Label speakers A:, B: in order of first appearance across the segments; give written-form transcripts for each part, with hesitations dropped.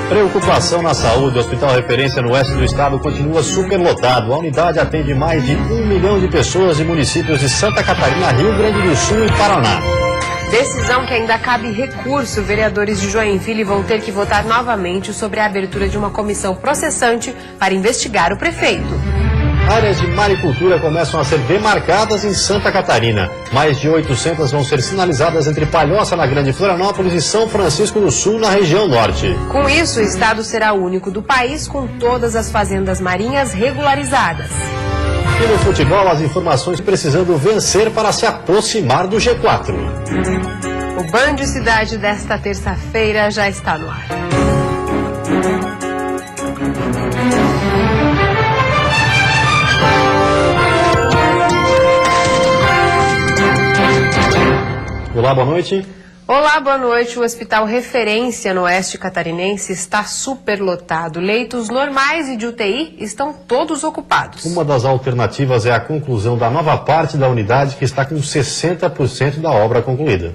A: Preocupação na saúde. O Hospital Referência no oeste do estado continua superlotado. A unidade atende mais de 1 milhão de pessoas em municípios de Santa Catarina, Rio Grande do Sul e Paraná.
B: Decisão que ainda cabe recurso. Vereadores de Joinville vão ter que votar novamente sobre a abertura de uma comissão processante para investigar o prefeito.
A: Áreas de maricultura começam a ser demarcadas em Santa Catarina. Mais de 800 vão ser sinalizadas entre Palhoça, na Grande Florianópolis, e São Francisco do Sul, na região norte.
B: Com isso, o estado será o único do país com todas as fazendas marinhas regularizadas.
A: E no futebol, as informações precisando vencer para se aproximar do G4.
B: O Band Cidade desta terça-feira já está no ar.
A: Olá, boa noite.
B: Olá, boa noite. O Hospital Referência no oeste catarinense está superlotado. Leitos normais e de UTI estão todos ocupados.
A: Uma das alternativas é a conclusão da nova parte da unidade, que está com 60% da obra concluída.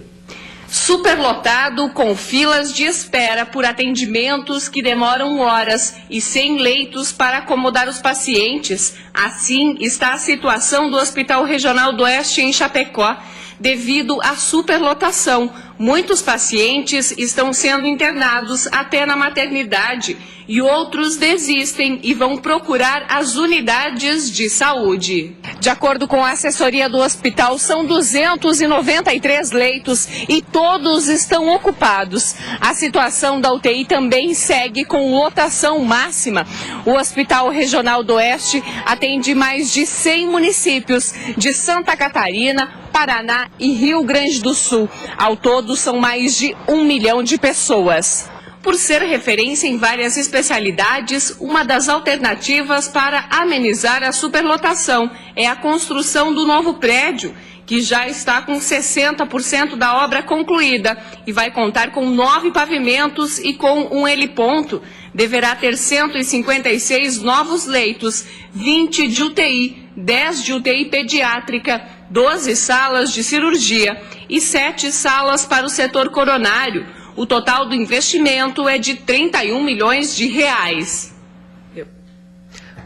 C: Superlotado, com filas de espera por atendimentos que demoram horas e sem leitos para acomodar os pacientes. Assim está a situação do Hospital Regional do Oeste em Chapecó. Devido à superlotação, muitos pacientes estão sendo internados até na maternidade e outros desistem e vão procurar as unidades de saúde. De acordo com a assessoria do hospital, são 293 leitos e todos estão ocupados. A situação da UTI também segue com lotação máxima. O Hospital Regional do Oeste atende mais de 100 municípios de Santa Catarina, Paraná e Rio Grande do Sul. Ao todo, são mais de 1 milhão de pessoas. Por ser referência em várias especialidades, uma das alternativas para amenizar a superlotação é a construção do novo prédio, que já está com 60% da obra concluída e vai contar com 9 pavimentos e com um heliponto. Deverá ter 156 novos leitos, 20 de UTI, 10 de UTI pediátrica, 12 salas de cirurgia e 7 salas para o setor coronário. O total do investimento é de 31 milhões de reais.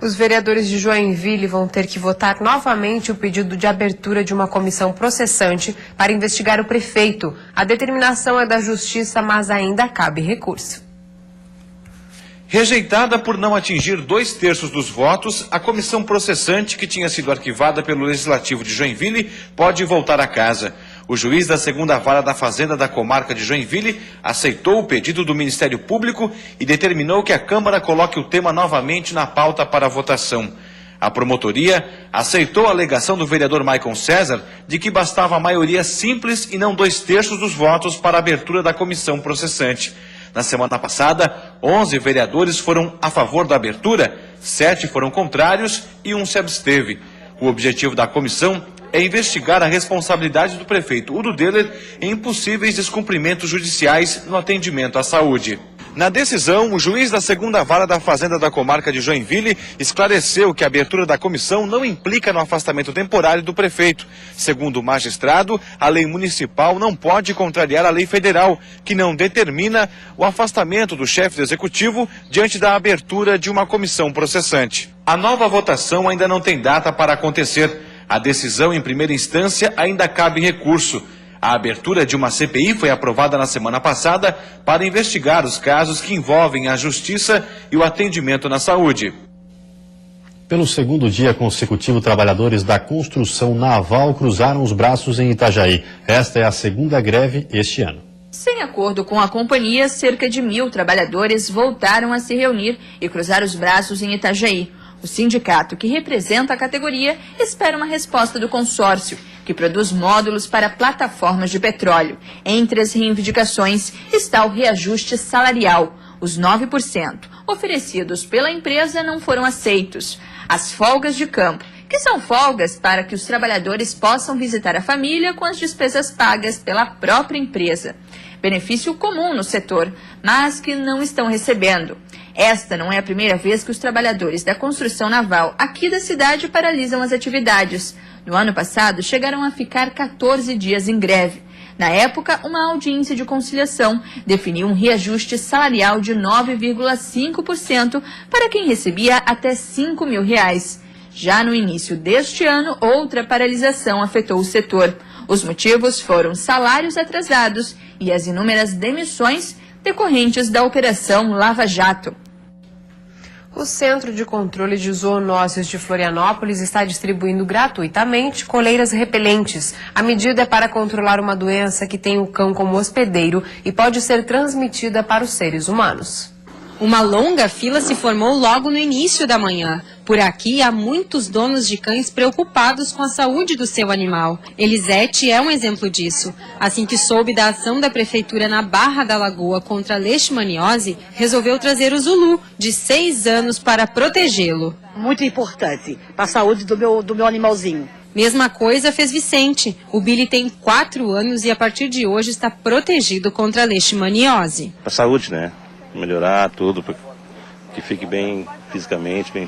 B: Os vereadores de Joinville vão ter que votar novamente o pedido de abertura de uma comissão processante para investigar o prefeito. A determinação é da Justiça, mas ainda cabe recurso.
D: Rejeitada por não atingir 2/3 dos votos, a comissão processante, que tinha sido arquivada pelo Legislativo de Joinville, pode voltar a casa. O juiz da 2ª Vara da Fazenda da comarca de Joinville aceitou o pedido do Ministério Público e determinou que a Câmara coloque o tema novamente na pauta para votação. A promotoria aceitou a alegação do vereador Maicon César de que bastava a maioria simples e não 2/3 dos votos para a abertura da comissão processante. Na semana passada, 11 vereadores foram a favor da abertura, 7 foram contrários e 1 se absteve. O objetivo da comissão é investigar a responsabilidade do prefeito Udo Deller em possíveis descumprimentos judiciais no atendimento à saúde. Na decisão, o juiz da 2ª Vara da Fazenda da comarca de Joinville esclareceu que a abertura da comissão não implica no afastamento temporário do prefeito. Segundo o magistrado, a lei municipal não pode contrariar a lei federal, que não determina o afastamento do chefe do executivo diante da abertura de uma comissão processante. A nova votação ainda não tem data para acontecer. A decisão em primeira instância ainda cabe recurso. A abertura de uma CPI foi aprovada na semana passada para investigar os casos que envolvem a justiça e o atendimento na saúde.
A: Pelo segundo dia consecutivo, trabalhadores da construção naval cruzaram os braços em Itajaí. Esta é a segunda greve este ano.
E: Sem acordo com a companhia, cerca de 1.000 trabalhadores voltaram a se reunir e cruzar os braços em Itajaí. O sindicato, que representa a categoria, espera uma resposta do consórcio, que produz módulos para plataformas de petróleo. Entre as reivindicações está o reajuste salarial. Os 9% oferecidos pela empresa não foram aceitos. As folgas de campo, que são folgas para que os trabalhadores possam visitar a família com as despesas pagas pela própria empresa. Benefício comum no setor, mas que não estão recebendo. Esta não é a primeira vez que os trabalhadores da construção naval aqui da cidade paralisam as atividades. No ano passado, chegaram a ficar 14 dias em greve. Na época, uma audiência de conciliação definiu um reajuste salarial de 9,5% para quem recebia até R$5 mil. Já no início deste ano, outra paralisação afetou o setor. Os motivos foram salários atrasados e as inúmeras demissões decorrentes da Operação Lava Jato.
B: O Centro de Controle de Zoonoses de Florianópolis está distribuindo gratuitamente coleiras repelentes. A medida é para controlar uma doença que tem o cão como hospedeiro e pode ser transmitida para os seres humanos.
F: Uma longa fila se formou logo no início da manhã. Por aqui há muitos donos de cães preocupados com a saúde do seu animal. Elisete é um exemplo disso. Assim que soube da ação da prefeitura na Barra da Lagoa contra a leishmaniose, resolveu trazer o Zulu, de 6 anos, para protegê-lo.
G: Muito importante para a saúde do meu animalzinho.
F: Mesma coisa fez Vicente. O Billy tem 4 anos e a partir de hoje está protegido contra a leishmaniose.
H: Para a saúde, né? Melhorar tudo, para que fique bem fisicamente, bem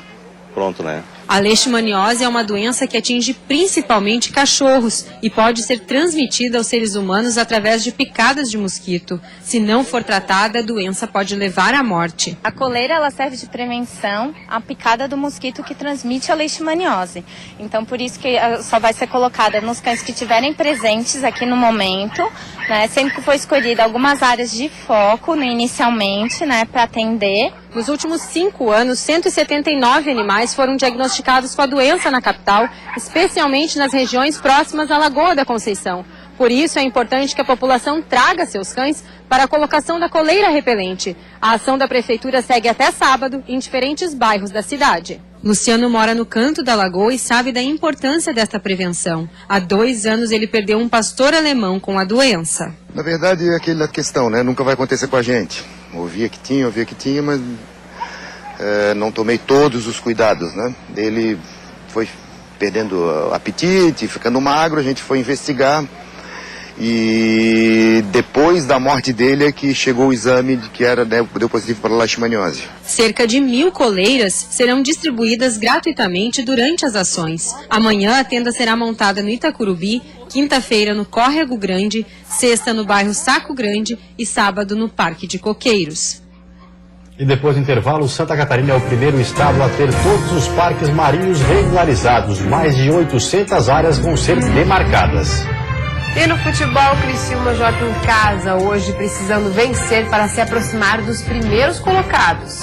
H: pronto, né?
F: A leishmaniose é uma doença que atinge principalmente cachorros e pode ser transmitida aos seres humanos através de picadas de mosquito. Se não for tratada, a doença pode levar à morte.
I: A coleira ela serve de prevenção à picada do mosquito que transmite a leishmaniose. Então, por isso que só vai ser colocada nos cães que estiverem presentes aqui no momento, né? Sempre que for escolhida algumas áreas de foco, né, inicialmente, né, para atender.
F: Nos últimos 5 anos, 179 animais foram diagnosticados com a doença na capital, especialmente nas regiões próximas à Lagoa da Conceição. Por isso, é importante que a população traga seus cães para a colocação da coleira repelente. A ação da prefeitura segue até sábado em diferentes bairros da cidade. Luciano mora no canto da lagoa e sabe da importância desta prevenção. Há 2 anos ele perdeu um pastor alemão com a doença.
J: Na verdade, é aquela questão, né? Nunca vai acontecer com a gente. Ouvia que tinha, mas não tomei todos os cuidados, né? Ele foi perdendo apetite, ficando magro, a gente foi investigar. E depois da morte dele é que chegou o exame de que deu positivo para a leishmaniose.
F: Cerca de 1000 coleiras serão distribuídas gratuitamente durante as ações. Amanhã a tenda será montada no Itacurubi, quinta-feira no Córrego Grande, sexta no bairro Saco Grande e sábado no Parque de Coqueiros.
A: E depois do intervalo, Santa Catarina é o primeiro estado a ter todos os parques marinhos regularizados. Mais de 800 áreas vão ser demarcadas.
B: E no futebol, o Criciúma joga em casa hoje, precisando vencer para se aproximar dos primeiros colocados.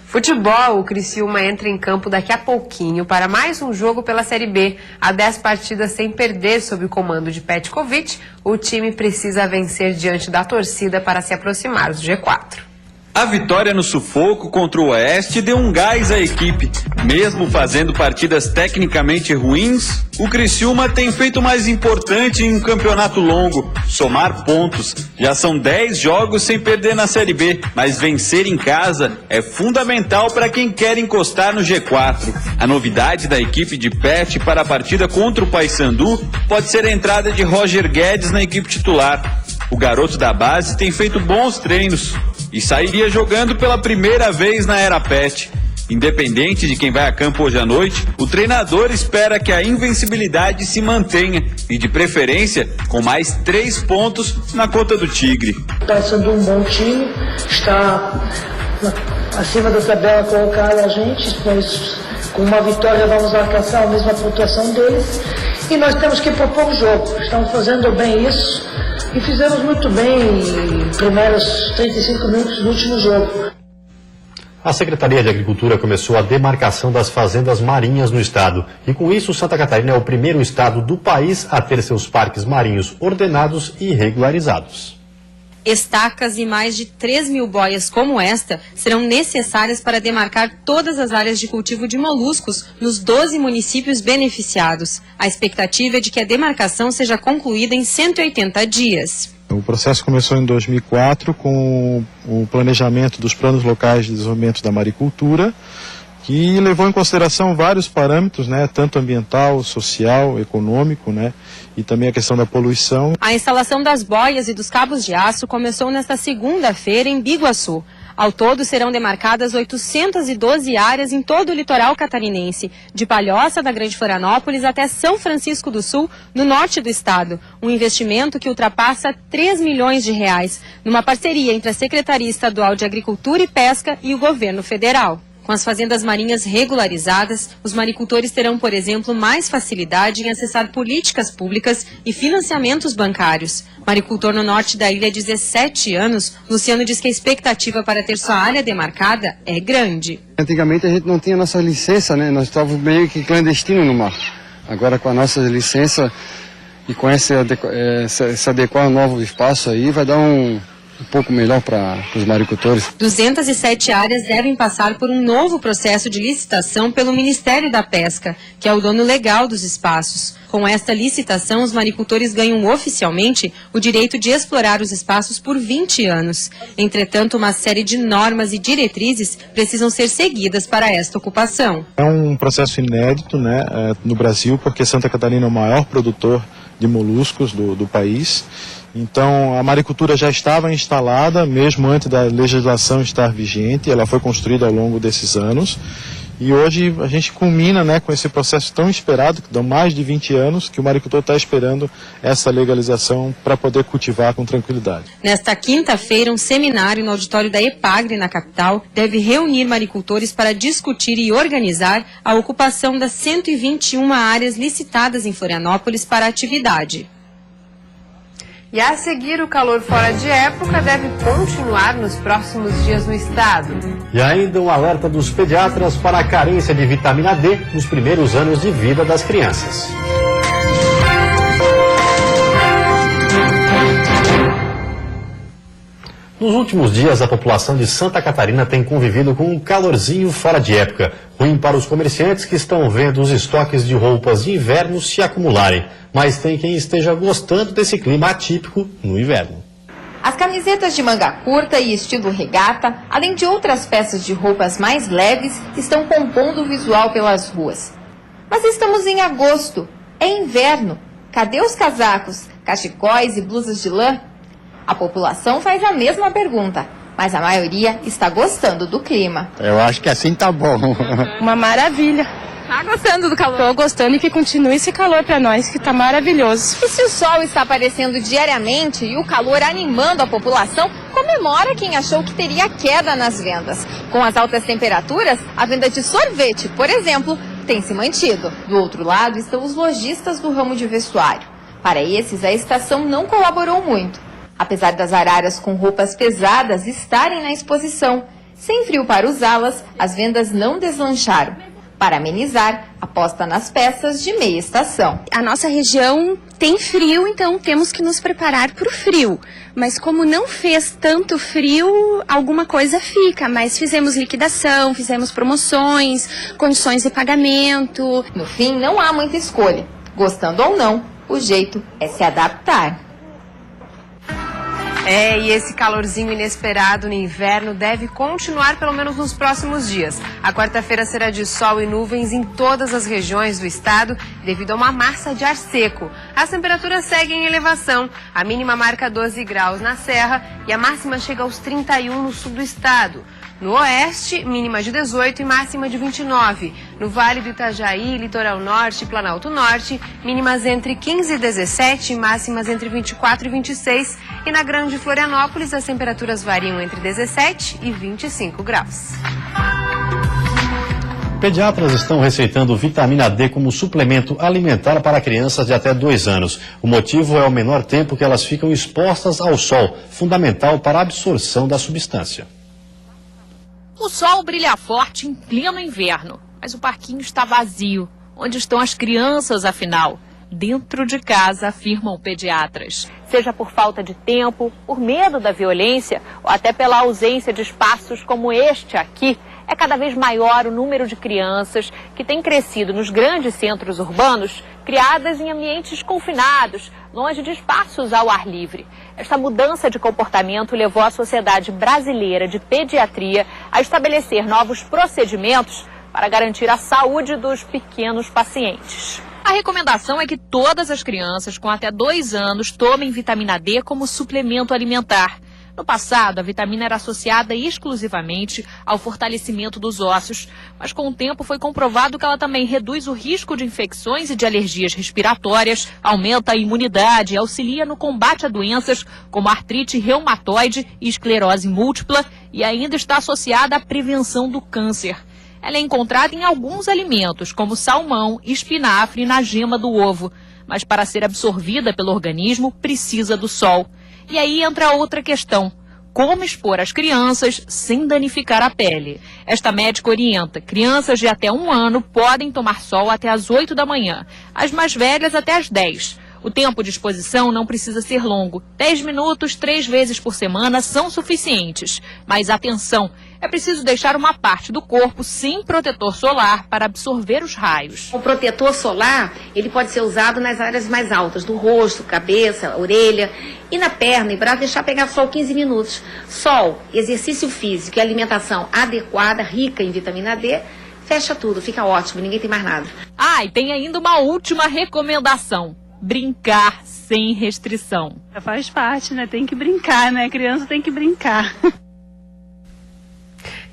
B: Futebol, o Criciúma entra em campo daqui a pouquinho para mais um jogo pela Série B. Há 10 partidas sem perder sob o comando de Petkovic, o time precisa vencer diante da torcida para se aproximar do G4.
K: A vitória no sufoco contra o Oeste deu um gás à equipe. Mesmo fazendo partidas tecnicamente ruins, o Criciúma tem feito o mais importante em um campeonato longo, somar pontos. Já são 10 jogos sem perder na Série B, mas vencer em casa é fundamental para quem quer encostar no G4. A novidade da equipe de Pet para a partida contra o Paysandu pode ser a entrada de Roger Guedes na equipe titular. O garoto da base tem feito bons treinos e sairia jogando pela primeira vez na era Pet. Independente de quem vai a campo hoje à noite, o treinador espera que a invencibilidade se mantenha e, de preferência, com mais 3 pontos na conta do Tigre.
G: Está sendo um bom time, está acima da tabela colocada a gente, nós com uma vitória vamos alcançar a mesma pontuação deles e nós temos que propor o jogo. Estamos fazendo bem isso. E fizemos muito bem os primeiros 35 minutos do último jogo.
A: A Secretaria de Agricultura começou a demarcação das fazendas marinhas no estado. E com isso, Santa Catarina é o primeiro estado do país a ter seus parques marinhos ordenados e regularizados.
F: Estacas e mais de 3.000 boias como esta serão necessárias para demarcar todas as áreas de cultivo de moluscos nos 12 municípios beneficiados. A expectativa é de que a demarcação seja concluída em 180 dias.
L: O processo começou em 2004 com o planejamento dos planos locais de desenvolvimento da maricultura, que levou em consideração vários parâmetros, né, tanto ambiental, social, econômico, né, e também a questão da poluição.
F: A instalação das boias e dos cabos de aço começou nesta segunda-feira em Biguaçu. Ao todo, serão demarcadas 812 áreas em todo o litoral catarinense, de Palhoça, da Grande Florianópolis, até São Francisco do Sul, no norte do estado. Um investimento que ultrapassa 3 milhões de reais, numa parceria entre a Secretaria Estadual de Agricultura e Pesca e o governo federal. Com as fazendas marinhas regularizadas, os maricultores terão, por exemplo, mais facilidade em acessar políticas públicas e financiamentos bancários. Maricultor no norte da ilha há 17 anos, Luciano diz que a expectativa para ter sua área demarcada é grande.
M: Antigamente a gente não tinha nossa licença, né? Nós estávamos meio que clandestinos no mar. Agora com a nossa licença e com se adequar ao novo espaço aí, vai dar um pouco melhor para os maricultores.
F: 207 áreas devem passar por um novo processo de licitação pelo Ministério da Pesca, que é o dono legal dos espaços. Com esta licitação, os maricultores ganham oficialmente o direito de explorar os espaços por 20 anos. Entretanto, uma série de normas e diretrizes precisam ser seguidas para esta ocupação.
L: É um processo inédito, né, no Brasil, porque Santa Catarina é o maior produtor de moluscos do país. Então, a maricultura já estava instalada, mesmo antes da legislação estar vigente, ela foi construída ao longo desses anos. E hoje a gente culmina, né, com esse processo tão esperado, que dá mais de 20 anos, que o maricultor está esperando essa legalização para poder cultivar com tranquilidade.
F: Nesta quinta-feira, um seminário no auditório da EPAGRE, na capital, deve reunir maricultores para discutir e organizar a ocupação das 121 áreas licitadas em Florianópolis para a atividade.
B: E a seguir, o calor fora de época deve continuar nos próximos dias no estado.
A: E ainda um alerta dos pediatras para a carência de vitamina D nos primeiros anos de vida das crianças. Nos últimos dias, a população de Santa Catarina tem convivido com um calorzinho fora de época. Ruim para os comerciantes que estão vendo os estoques de roupas de inverno se acumularem. Mas tem quem esteja gostando desse clima atípico no inverno.
E: As camisetas de manga curta e estilo regata, além de outras peças de roupas mais leves, estão compondo o visual pelas ruas. Mas estamos em agosto, é inverno. Cadê os casacos, cachecóis e blusas de lã? A população faz a mesma pergunta, mas a maioria está gostando do clima.
M: Eu acho que assim tá bom.
F: Uma maravilha.
E: Tá gostando do calor?
F: Estou gostando e que continue esse calor para nós, que tá maravilhoso.
E: E se o sol está aparecendo diariamente e o calor animando a população, comemora quem achou que teria queda nas vendas. Com as altas temperaturas, a venda de sorvete, por exemplo, tem se mantido. Do outro lado estão os lojistas do ramo de vestuário. Para esses, a estação não colaborou muito. Apesar das araras com roupas pesadas estarem na exposição, sem frio para usá-las, as vendas não deslancharam. Para amenizar, aposta nas peças de meia estação.
N: A nossa região tem frio, então temos que nos preparar para o frio. Mas como não fez tanto frio, alguma coisa fica. Mas fizemos liquidação, fizemos promoções, condições de pagamento.
E: No fim, não há muita escolha. Gostando ou não, o jeito é se adaptar.
B: E esse calorzinho inesperado no inverno deve continuar pelo menos nos próximos dias. A quarta-feira será de sol e nuvens em todas as regiões do estado devido a uma massa de ar seco. As temperaturas seguem em elevação. A mínima marca 12 graus na Serra e a máxima chega aos 31 no sul do estado. No oeste, mínima de 18 e máxima de 29. No Vale do Itajaí, Litoral Norte e Planalto Norte, mínimas entre 15 e 17 e máximas entre 24 e 26. E na Grande Florianópolis, as temperaturas variam entre 17 e 25 graus.
A: Pediatras estão receitando vitamina D como suplemento alimentar para crianças de até 2 anos. O motivo é o menor tempo que elas ficam expostas ao sol, fundamental para a absorção da substância.
O: O sol brilha forte em pleno inverno, mas o parquinho está vazio. Onde estão as crianças, afinal? Dentro de casa, afirmam pediatras.
P: Seja por falta de tempo, por medo da violência ou até pela ausência de espaços como este aqui, é cada vez maior o número de crianças que têm crescido nos grandes centros urbanos, criadas em ambientes confinados, longe de espaços ao ar livre. Esta mudança de comportamento levou a Sociedade Brasileira de Pediatria a estabelecer novos procedimentos para garantir a saúde dos pequenos pacientes.
O: A recomendação é que todas as crianças com até 2 anos tomem vitamina D como suplemento alimentar. No passado, a vitamina era associada exclusivamente ao fortalecimento dos ossos, mas com o tempo foi comprovado que ela também reduz o risco de infecções e de alergias respiratórias, aumenta a imunidade e auxilia no combate a doenças como artrite reumatoide e esclerose múltipla e ainda está associada à prevenção do câncer. Ela é encontrada em alguns alimentos, como salmão, espinafre e na gema do ovo, mas para ser absorvida pelo organismo precisa do sol. E aí entra outra questão: como expor as crianças sem danificar a pele? Esta médica orienta: crianças de até 1 ano podem tomar sol até às 8 da manhã, as mais velhas até às 10. O tempo de exposição não precisa ser longo. 10 minutos, 3 vezes por semana são suficientes. Mas atenção, é preciso deixar uma parte do corpo sem protetor solar para absorver os raios.
Q: O protetor solar, ele pode ser usado nas áreas mais altas, do rosto, cabeça, orelha, e na perna e braço, deixar pegar sol 15 minutos. Sol, exercício físico e alimentação adequada, rica em vitamina D, fecha tudo, fica ótimo, ninguém tem mais nada.
O: Ah, e tem ainda uma última recomendação: brincar sem restrição.
R: Faz parte, né? Tem que brincar, né? Criança tem que brincar.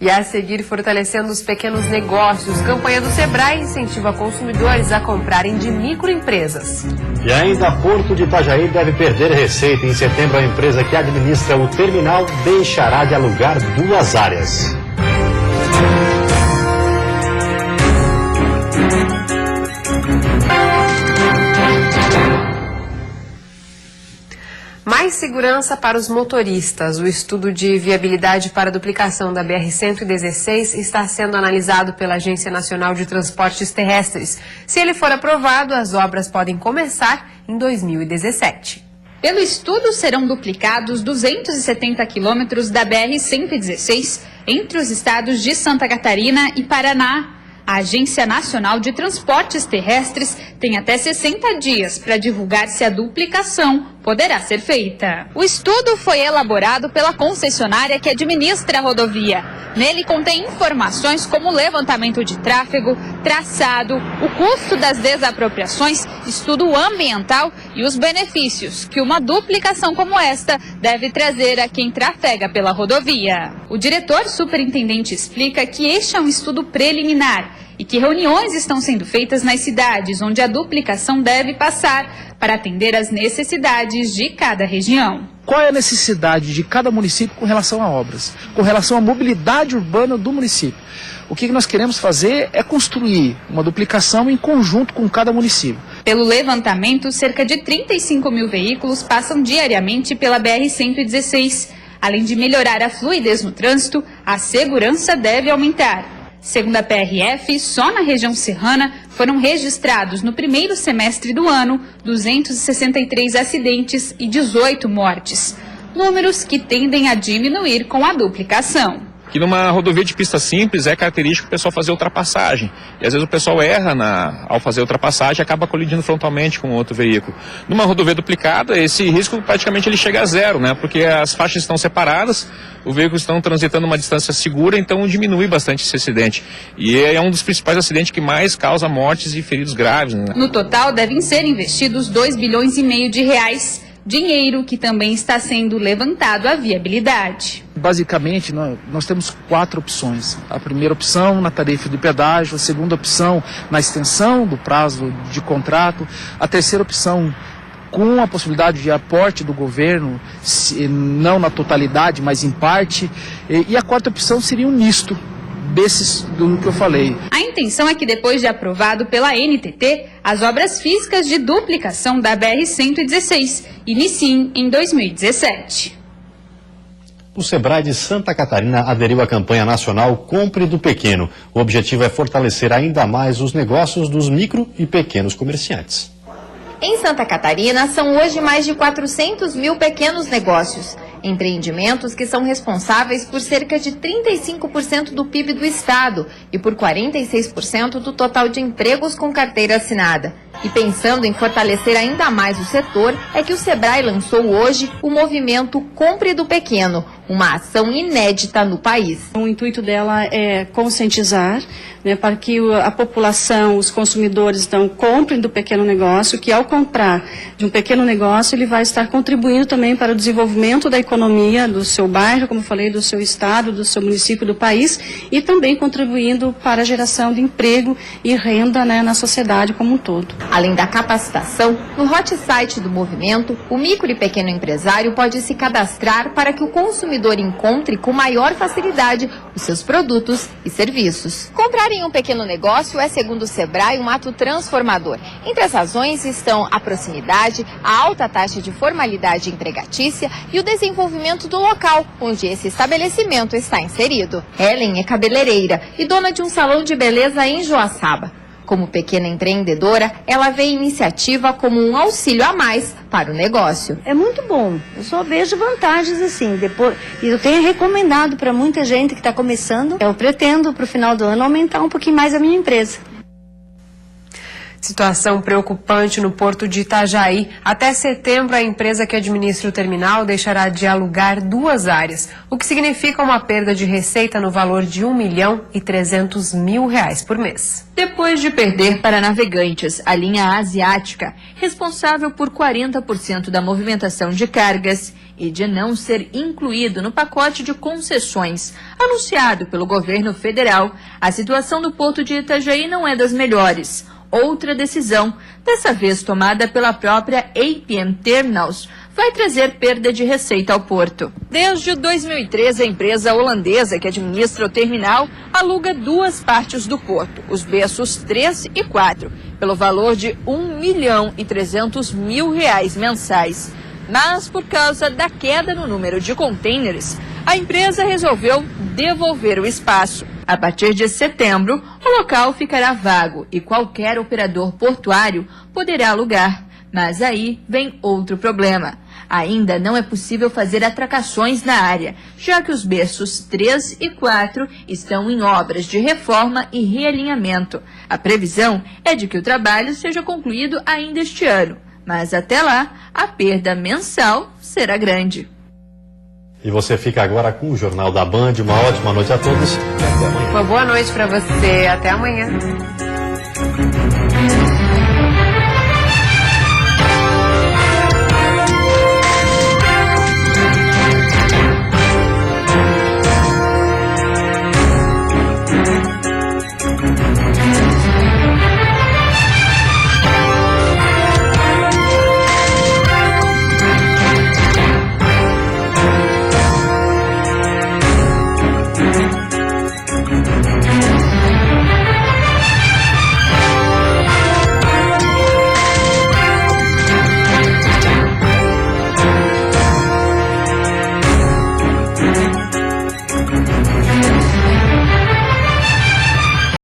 B: E a seguir, fortalecendo os pequenos negócios, campanha do Sebrae incentiva consumidores a comprarem de microempresas.
A: E ainda, Porto de Itajaí deve perder receita. Em setembro, a empresa que administra o terminal deixará de alugar 2 áreas.
B: Mais segurança para os motoristas. O estudo de viabilidade para a duplicação da BR-116 está sendo analisado pela Agência Nacional de Transportes Terrestres. Se ele for aprovado, as obras podem começar em 2017.
S: Pelo estudo, serão duplicados 270 quilômetros da BR-116 entre os estados de Santa Catarina e Paraná. A Agência Nacional de Transportes Terrestres tem até 60 dias para divulgar se a duplicação poderá ser feita. O estudo foi elaborado pela concessionária que administra a rodovia. Nele contém informações como levantamento de tráfego, traçado, o custo das desapropriações, estudo ambiental e os benefícios que uma duplicação como esta deve trazer a quem trafega pela rodovia. O diretor superintendente explica que este é um estudo preliminar e que reuniões estão sendo feitas nas cidades onde a duplicação deve passar para atender às necessidades de cada região.
T: Qual é a necessidade de cada município com relação a obras, com relação à mobilidade urbana do município? O que nós queremos fazer é construir uma duplicação em conjunto com cada município.
S: Pelo levantamento, cerca de 35 mil veículos passam diariamente pela BR-116. Além de melhorar a fluidez no trânsito, a segurança deve aumentar. Segundo a PRF, só na região serrana foram registrados no primeiro semestre do ano 263 acidentes e 18 mortes. Números que tendem a diminuir com a duplicação.
U: Que numa rodovia de pista simples é característico o pessoal fazer ultrapassagem. E às vezes o pessoal erra ao fazer ultrapassagem e acaba colidindo frontalmente com outro veículo. Numa rodovia duplicada, esse risco praticamente ele chega a zero, né? Porque as faixas estão separadas, os veículos estão transitando uma distância segura, então diminui bastante esse acidente. E é um dos principais acidentes que mais causa mortes e feridos graves, né?
S: No total, devem ser investidos 2,5 bilhões de reais. Dinheiro que também está sendo levantado à viabilidade.
T: Basicamente, nós temos 4 opções. A primeira opção na tarifa de pedágio, a segunda opção na extensão do prazo de contrato, a terceira opção com a possibilidade de aporte do governo, não na totalidade, mas em parte, e a quarta opção seria um misto desses do que eu falei.
S: A intenção é que depois de aprovado pela NTT, as obras físicas de duplicação da BR-116 iniciem em 2017.
A: O Sebrae de Santa Catarina aderiu à campanha nacional Compre do Pequeno. O objetivo é fortalecer ainda mais os negócios dos micro e pequenos comerciantes.
V: Em Santa Catarina, são hoje mais de 400 mil pequenos negócios. Empreendimentos que são responsáveis por cerca de 35% do PIB do estado e por 46% do total de empregos com carteira assinada. E pensando em fortalecer ainda mais o setor, é que o Sebrae lançou hoje o movimento Compre do Pequeno, uma ação inédita no país.
R: O intuito dela é conscientizar, né, para que a população, os consumidores, então, comprem do pequeno negócio, que ao comprar de um pequeno negócio, ele vai estar contribuindo também para o desenvolvimento da economia do seu bairro, como eu falei, do seu estado, do seu município, do país, e também contribuindo para a geração de emprego e renda, né, na sociedade como um todo.
V: Além da capacitação, no hot site do movimento, o micro e pequeno empresário pode se cadastrar para que o consumidor encontre com maior facilidade os seus produtos e serviços. Comprar em um pequeno negócio é, segundo o Sebrae, um ato transformador. Entre as razões estão a proximidade, a alta taxa de formalidade empregatícia e o desenvolvimento do local onde esse estabelecimento está inserido. Helen é cabeleireira e dona de um salão de beleza em Joaçaba. Como pequena empreendedora, ela vê a iniciativa como um auxílio a mais para o negócio.
C: É muito bom, eu só vejo vantagens assim, e eu tenho recomendado para muita gente que está começando. Eu pretendo para o final do ano aumentar um pouquinho mais a minha empresa.
B: Situação preocupante no porto de Itajaí. Até setembro, a empresa que administra o terminal deixará de alugar 2 áreas, o que significa uma perda de receita no valor de R$1.300.000 por mês.
E: Depois de perder para Navegantes a linha asiática, responsável por 40% da movimentação de cargas, e de não ser incluído no pacote de concessões anunciado pelo governo federal, a situação do porto de Itajaí não é das melhores. Outra decisão, dessa vez tomada pela própria APM Terminals, vai trazer perda de receita ao porto. Desde 2013, a empresa holandesa que administra o terminal aluga 2 partes do porto, os berços 3 e 4, pelo valor de R$1.300.000 mensais. Mas, por causa da queda no número de contêineres, a empresa resolveu devolver o espaço. A partir de setembro, o local ficará vago e qualquer operador portuário poderá alugar. Mas aí vem outro problema. Ainda não é possível fazer atracações na área, já que os berços 3 e 4 estão em obras de reforma e realinhamento. A previsão é de que o trabalho seja concluído ainda este ano. Mas até lá, a perda mensal será grande.
A: E você fica agora com o Jornal da Band. Uma ótima noite a todos e até amanhã.
B: Uma boa noite para você. Até amanhã.